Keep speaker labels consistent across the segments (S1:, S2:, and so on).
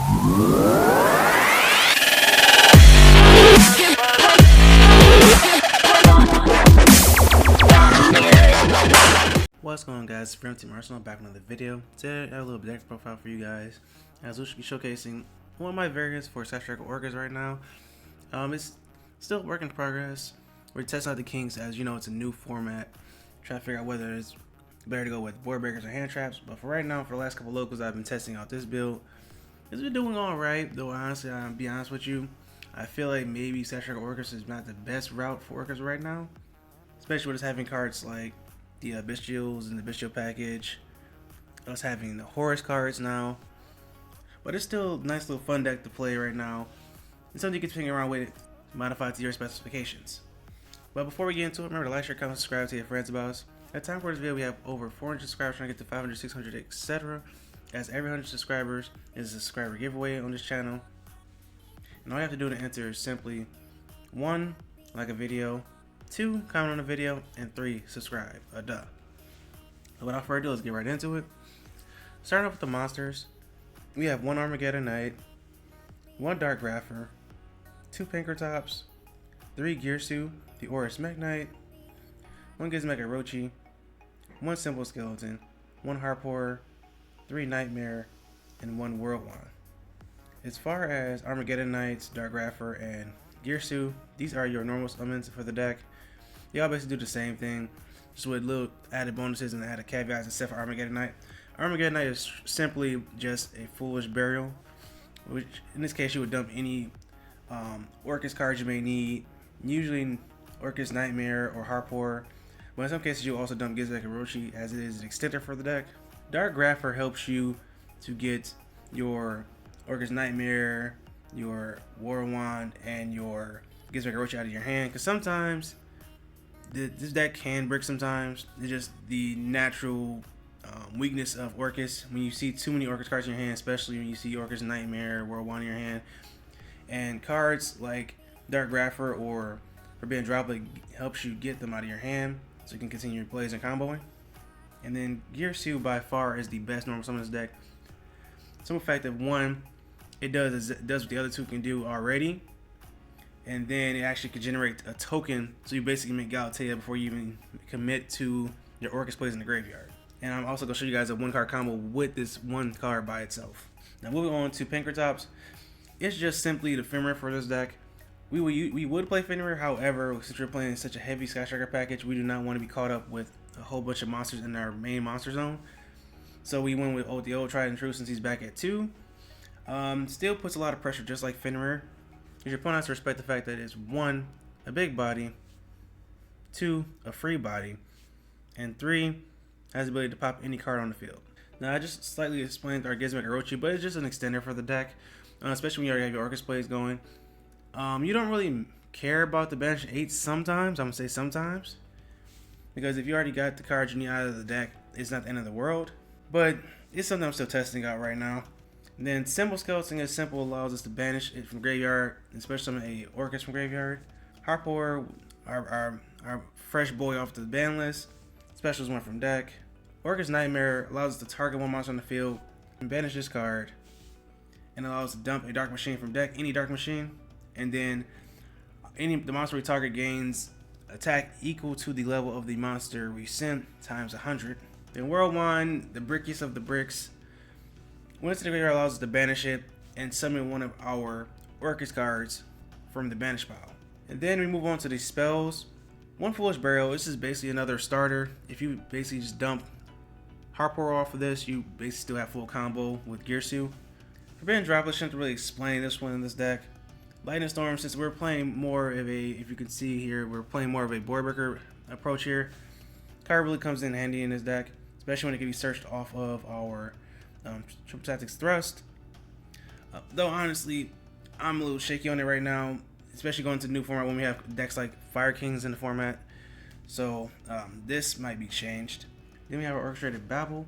S1: What's going on, guys? It's Team Arsenal back with another video. Today I have a little deck profile for you guys, as we should be showcasing one of my variants for Sky Striker Orcas right now. It's still work in progress. We're testing out the Kings, as you know, it's a new format. Trying to figure out whether it's better to go with Void Breakers or Hand Traps. But for right now, for the last couple locals, I've been testing out this build. It's been doing alright, though honestly, I'll be honest with you. I feel like maybe Sky Striker Orcas is not the best route for Orcas right now. Especially with us having cards like the Bestials and the Bestial package, us having the Horus cards now, but it's still a nice little fun deck to play right now. It's something you can figure around with, modify to your specifications. But before we get into it, remember to like, share, comment, subscribe, tell your friends about us. At time for this video, we have over 400 subscribers, trying to get to 500, 600, etc. As every 100 subscribers is a subscriber giveaway on this channel. And all you have to do to enter is simply 1, like a video, 2, comment on the video, and 3, subscribe. Duh. So without further ado, let's get right into it. Starting off with the monsters, we have 1 Armageddon Knight, 1 Dark Grapher, 2 Pinkertops, 3 Girsu, the Horus Mech Knight, 1 Gizmek Orochi, 1 Simple Skeleton, 1 Harp Horror, 3 Nightmare, and 1 Whirlwind. As far as Armageddon Knights, Dark Grapher, and Girsu, these are your normal summons for the deck. They all basically do the same thing, just with little added bonuses and added caveats except for Armageddon Knight. Armageddon Knight is simply just a Foolish Burial, which in this case you would dump any Orcus cards you may need, usually Orcus Nightmare or Harp Horror, but in some cases you also dump Gizmek Orochi as it is an extender for the deck. Dark Grapher helps you to get your Orcus Nightmare, your Whirlwind, and your Gizmek Orochi out of your hand, because sometimes this deck can brick sometimes. It's just the natural weakness of Orcus. When you see too many Orcus cards in your hand, especially when you see Orcus Nightmare, Whirlwind in your hand, and cards like Dark Grapher or Forbidden Droplet helps you get them out of your hand so you can continue your plays and comboing. And then Girsu by far is the best normal summon in this deck. Simple fact that 1, it does what the other 2 can do already, and then it actually can generate a token, so you basically make Galatea before you even commit to your Orcus plays in the graveyard. And I'm also going to show you guys a 1-card combo with this 1 card by itself. Now moving on to Pinkertops, it's just simply the Fenrir for this deck. We would play Fenrir, however, since we're playing such a heavy Sky Striker package, we do not want to be caught up with a whole bunch of monsters in our main monster zone. So we went with the old tried and true since he's back at 2. Still puts a lot of pressure just like Fenrir. Your opponent has to respect the fact that it's 1, a big body, 2, a free body, and 3, has the ability to pop any card on the field. Now I just slightly explained our Gizmek Orochi, but it's just an extender for the deck, especially when you already have your Orcus plays going. You don't really care about the banish 8 sometimes, I'm going to say sometimes, because if you already got the cards you need out of the deck, it's not the end of the world, but it's something I'm still testing out right now. And then Simple Skeleton is simple, allows us to banish it from graveyard, especially summon a Orcus from graveyard. Harp Horror, our fresh boy off the ban list, specials 1 from deck. Orcus Nightmare allows us to target 1 monster on the field and banish this card, and allows us to dump a Dark Machine from deck, any Dark Machine, and then the monster we target gains attack equal to the level of the monster we sent times 100. Then Whirlwind, the brickiest of the bricks, when it's in the graveyard, allows us to banish it and summon 1 of our Orcus cards from the banish pile. And then we move on to the spells. 1 Foolish Burial, this is basically another starter. If you basically just dump Harp Horror off of this, you basically still have full combo with Girsu. Forbidden Droplet, shouldn't really explain this one in this deck. Lightning Storm, since we're playing more of a, if you can see here, we're playing more of a Void Breaker approach here. Card really comes in handy in this deck, especially when it can be searched off of our Triple Tactics Thrust. Though honestly, I'm a little shaky on it right now, especially going to the new format when we have decks like Fire Kings in the format. So this might be changed. Then we have our Orchestrated Babel,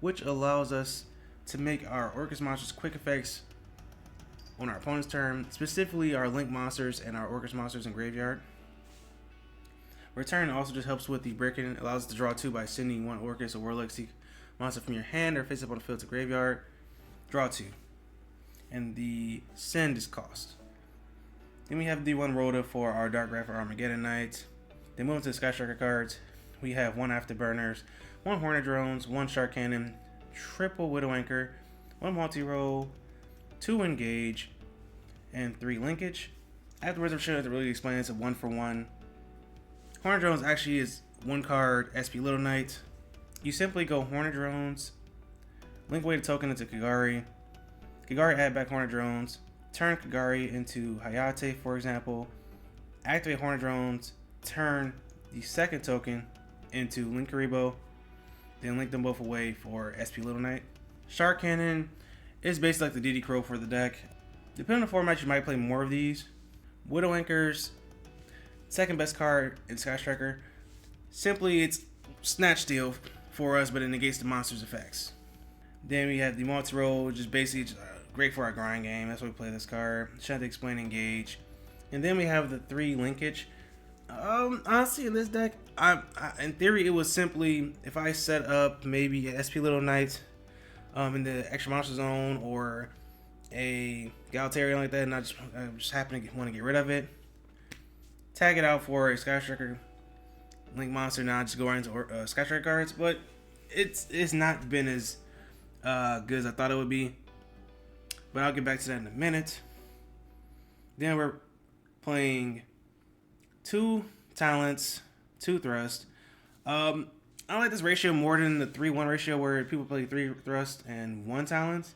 S1: which allows us to make our Orcus monsters quick effects on our opponent's turn, specifically our Link monsters and our Orcus monsters in graveyard. Return also just helps with the breaking, allows us to draw 2 by sending 1 Orcus or Warlock monster from your hand or face up on the field to graveyard. Draw 2. and the send is cost. Then we have the one Rhoda for our Dark Graph for Armageddon Knight. Then moving to the Sky Striker cards, we have 1 Afterburners, 1 Hornet Drones, 1 Shark Cannon, triple Widow Anchor, 1 Multi-Roll, 2 Engage, and 3 Linkage. Afterwards, I'm sure to really explain it's a 1-for-1. Hornet Drones actually is 1 card SP Little Knight. You simply go Hornet Drones, link away the token into Kagari. Kagari add back Hornet Drones, turn Kagari into Hayate, for example. Activate Hornet Drones, turn the second token into Linkuriboh, then link them both away for SP Little Knight. Shark Cannon is basically like the DD Crow for the deck. Depending on the format, you might play more of these. Widow Anchors, second best card in Sky Striker. Simply, it's Snatch Steal for us, but it negates the monster's effects. Then we have the Multi-Roll, which is basically great for our grind game. That's why we play this card. Shouldn't have to explain Engage. And then we have the 3 Linkage. Honestly, in this deck, in theory, it was simply if I set up maybe a SP Little Knight in the extra monster zone or a Galataria like that, and I just happen to want to get rid of it. Tag it out for a Sky Striker Link monster. Now I just go right into Sky Striker cards, but it's not been as good as I thought it would be. But I'll get back to that in a minute. Then we're playing 2 talents, 2 thrust. I like this ratio more than the 3-1 ratio where people play 3 thrust and 1 talent.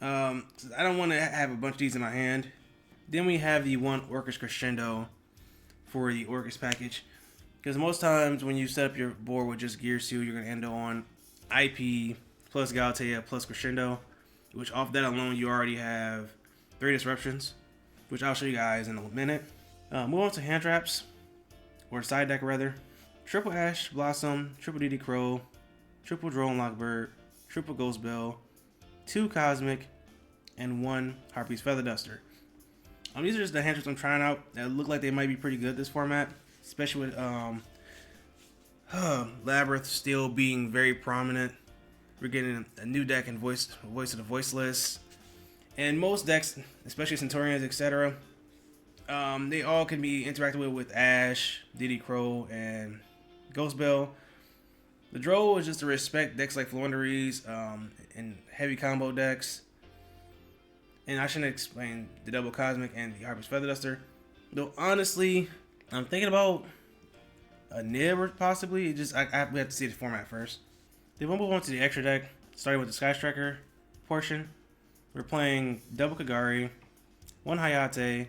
S1: I don't want to have a bunch of these in my hand. Then we have the 1 Orcus Crescendo for the Orcus package. Because most times when you set up your board with just Gearsu, you're going to end on IP plus Galatea plus Crescendo. Which off that alone, you already have 3 disruptions. Which I'll show you guys in a minute. Move on to hand traps, or side deck rather. Triple Ash Blossom, triple DD Crow, triple Drone Lockbird, triple Ghost Bell, 2 Cosmic, and 1 Harpy's Feather Duster. These are just the hand traps I'm trying out that look like they might be pretty good this format, especially with Labyrinth still being very prominent. We're getting a new deck in Voice of the Voiceless, and most decks, especially Centaurians, etc. They all can be interacted with Ash, DD Crow, and Ghost Bell. The draw is just to respect decks like Floowandereeze and heavy combo decks. And I shouldn't explain the double Cosmic and the Harpy's Feather Duster. Though honestly, I'm thinking about a Nib possibly. We have to see the format first. Then we'll move on to the extra deck, starting with the Sky Striker portion. We're playing double Kagari, 1 Hayate,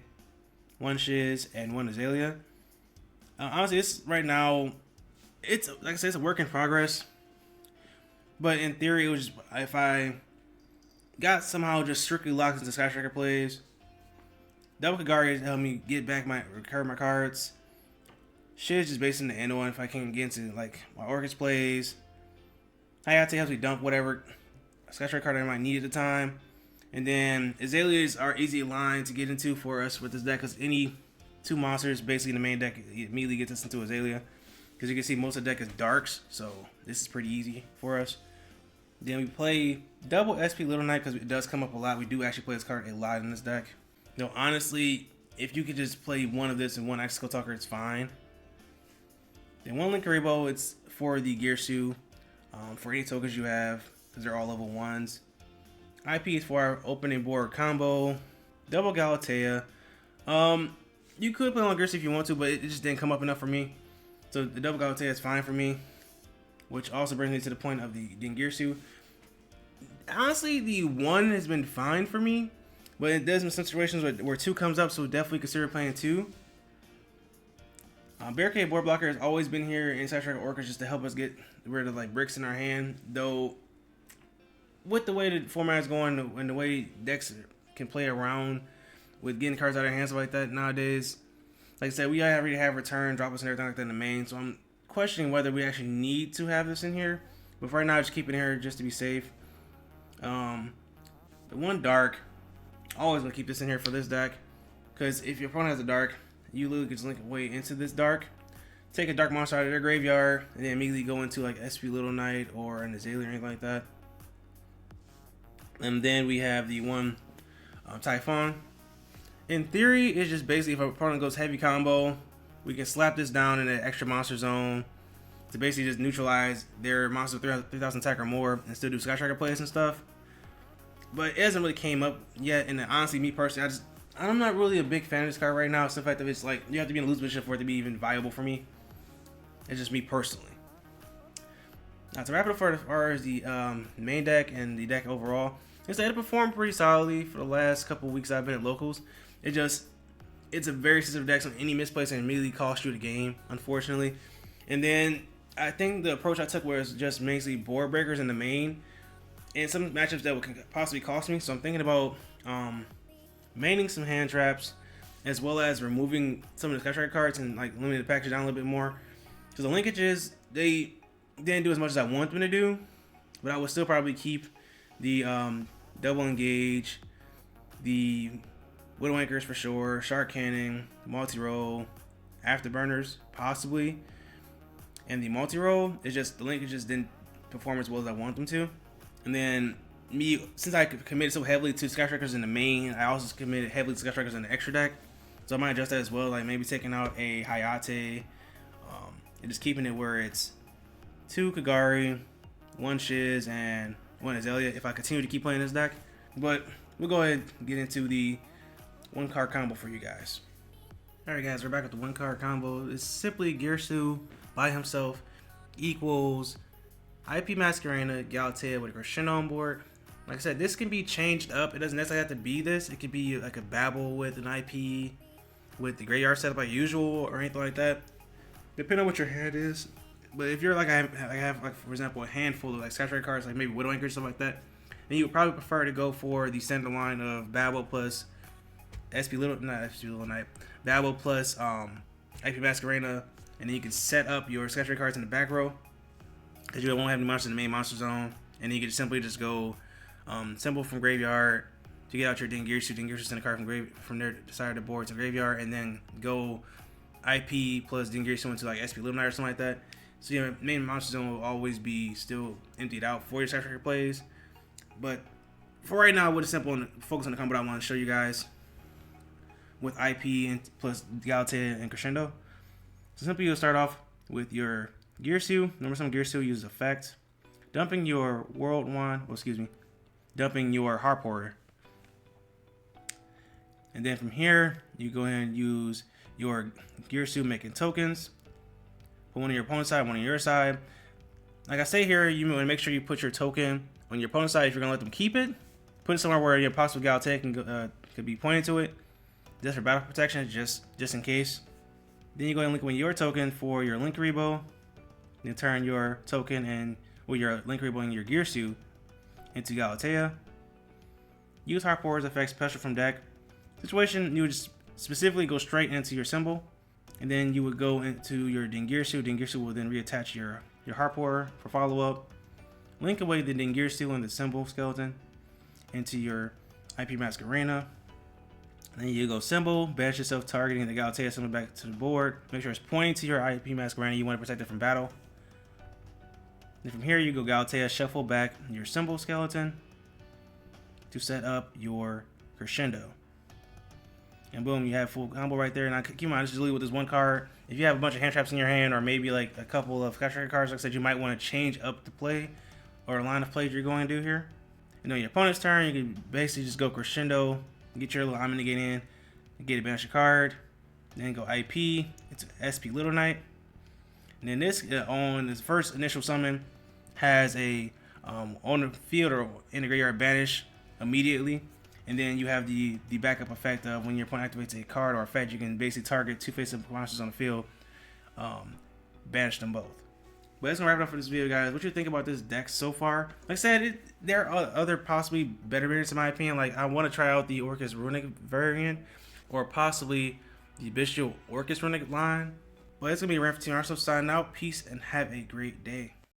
S1: 1 Shiz, and 1 Azalea. Honestly, this right now, it's like I said, it's a work in progress. But in theory, it was just, if I got somehow just strictly locked into Sky Striker plays, double Kagari has helped me get back recover my cards. Shiz just based in the end one if I can get into like my Orcus plays. Hayate helps me dump whatever Sky Striker card I might need at the time. And then Azaleas are easy line to get into for us with this deck because any 2 monsters basically in the main deck immediately gets us into Azalea. Because you can see most of the deck is darks, so this is pretty easy for us. Then we play double SP Little Knight because it does come up a lot. We do actually play this card a lot in this deck. No, honestly, if you could just play 1 of this and 1 Skull Talker, it's fine. Then 1 Linkuriboh, it's for the Gearsu, for any tokens you have, because they're all level 1s. IP is for our opening board combo. Double Galatea. You could play on Gearsu if you want to, but it just didn't come up enough for me. So the double Galatea is fine for me. Which also brings me to the point of the Dingirsu. Honestly, the 1 has been fine for me, but there's some situations where 2 comes up, so definitely consider playing 2. Barricade Board Blocker has always been here in Sky Striker Orcus just to help us get rid of like bricks in our hand. Though, with the way the format is going and the way decks can play around with getting cards out of their hands like that nowadays, like I said, we already have return, drop us and everything like that in the main, so I'm questioning whether we actually need to have this in here, but for right now, just keep it in here just to be safe. The 1 dark, always gonna keep this in here for this deck, because if your opponent has a dark, you literally can just link away into this dark, take a dark monster out of their graveyard, and then immediately go into like SP Little Knight or an Azalea or anything like that. And then we have the 1 Typhon. In theory, it's just basically if an opponent goes heavy combo, we can slap this down in an extra monster zone to basically just neutralize their monster 3000 attack or more and still do Sky Striker plays and stuff. But it hasn't really came up yet, and honestly, me personally, I'm not really a big fan of this card right now. It's the fact that it's like you have to be in a lose position for it to be even viable for me. It's just me personally. Now to wrap it up for as far as the main deck and the deck overall, it performed pretty solidly for the last couple weeks I've been at locals. It's a very sensitive deck, so any misplays can immediately cost you the game, unfortunately. And then I think the approach I took was just mainly board breakers in the main, and some matchups that would possibly cost me. So I'm thinking about maining some hand traps, as well as removing some of the Sky Striker cards and like limiting the package down a little bit more. Because the linkages, they didn't do as much as I want them to do, but I would still probably keep the double engage, the Widow Anchors for sure, Shark Cannon, multi-roll, Afterburners possibly, and the multi-roll is just the linkages didn't perform as well as I want them to. And then me, since I committed so heavily to Sky Strikers in the main, I also committed heavily to Sky Strikers in the extra deck, so I might adjust that as well, like maybe taking out a Hayate, and just keeping it where it's 2 Kagari, 1 Shiz, and 1 Azalea if I continue to keep playing this deck. But we'll go ahead and get into the 1-card combo for you guys. Alright guys, we're back with the 1-card combo. It's simply Girsu by himself equals IP Masquerena, Galatea with a Crescendo on board. Like I said, this can be changed up. It doesn't necessarily have to be this. It could be like a Babel with an IP with the graveyard setup like usual or anything like that, depending on what your hand is. But if you're like I have like for example a handful of like Sky Striker cards, like maybe Widow Anchor or something like that, then you would probably prefer to go for the standard line of Babel plus Babel plus IP Masquerena, and then you can set up your Sky Striker cards in the back row because you won't have any monsters in the main monster zone, and then you can simply just go symbol from graveyard to get out your Dingirsu. Dingirsu send a card from their side of the board to graveyard, and then go IP plus Dingirsu into like SP Little Knight or something like that. So your main monster zone will always be still emptied out for your Sky Striker plays. But for right now, with a simple focus on the combo I want to show you guys with IP and plus Galatea and Crescendo. So simply you'll start off with your Girsu. Remember, some Girsu uses effect, dumping your World Wand, dumping your Harp Horror. And then from here, you go ahead and use your Girsu making tokens. Put one on your opponent's side, one on your side. Like I say here, you want to make sure you put your token on your opponent's side. If you're going to let them keep it, put it somewhere where your possible Galatea could be pointing to it, just for battle protection, just in case. Then you go ahead and link with your token for your Linkuriboh. Then turn your token and your Linkuriboh and your Girsu into Galatea. Use Harp Horror's effect special from deck. Situation, you would just specifically go straight into your symbol, and then you would go into your Dingirsu. Dingirsu will then reattach your Harp Horror for follow-up. Link away the Dingirsu and the symbol skeleton into your IP Masquerena. Then you go symbol, banish yourself targeting the Galatea symbol back to the board. Make sure it's pointing to your IP Masquerena. You want to protect it from battle. Then from here you go Galatea, shuffle back your symbol skeleton to set up your Crescendo. And boom, you have full combo right there. And I keep in mind, this is really with this 1 card. If you have a bunch of hand traps in your hand, or maybe like a couple of Sky Striker cards, like I said, you might want to change up the play or line of plays you're going to do here. And on your opponent's turn, you can basically just go Crescendo, get your little Omnigate in, get a banish a card, then go IP into SP Little Knight. And then this on this first initial summon has a on the field or in the graveyard banish immediately. And then you have the backup effect of when your opponent activates a card or effect, you can basically target 2 face-up monsters on the field, banish them both. But that's gonna wrap it up for this video, guys. What you think about this deck so far? Like I said, there are other possibly better variants in my opinion. Like I want to try out the Orcust Runic variant, or possibly the Bestial Orcust Runic line. But it's gonna be a wrap for Team Arsenal signing out. Peace and have a great day.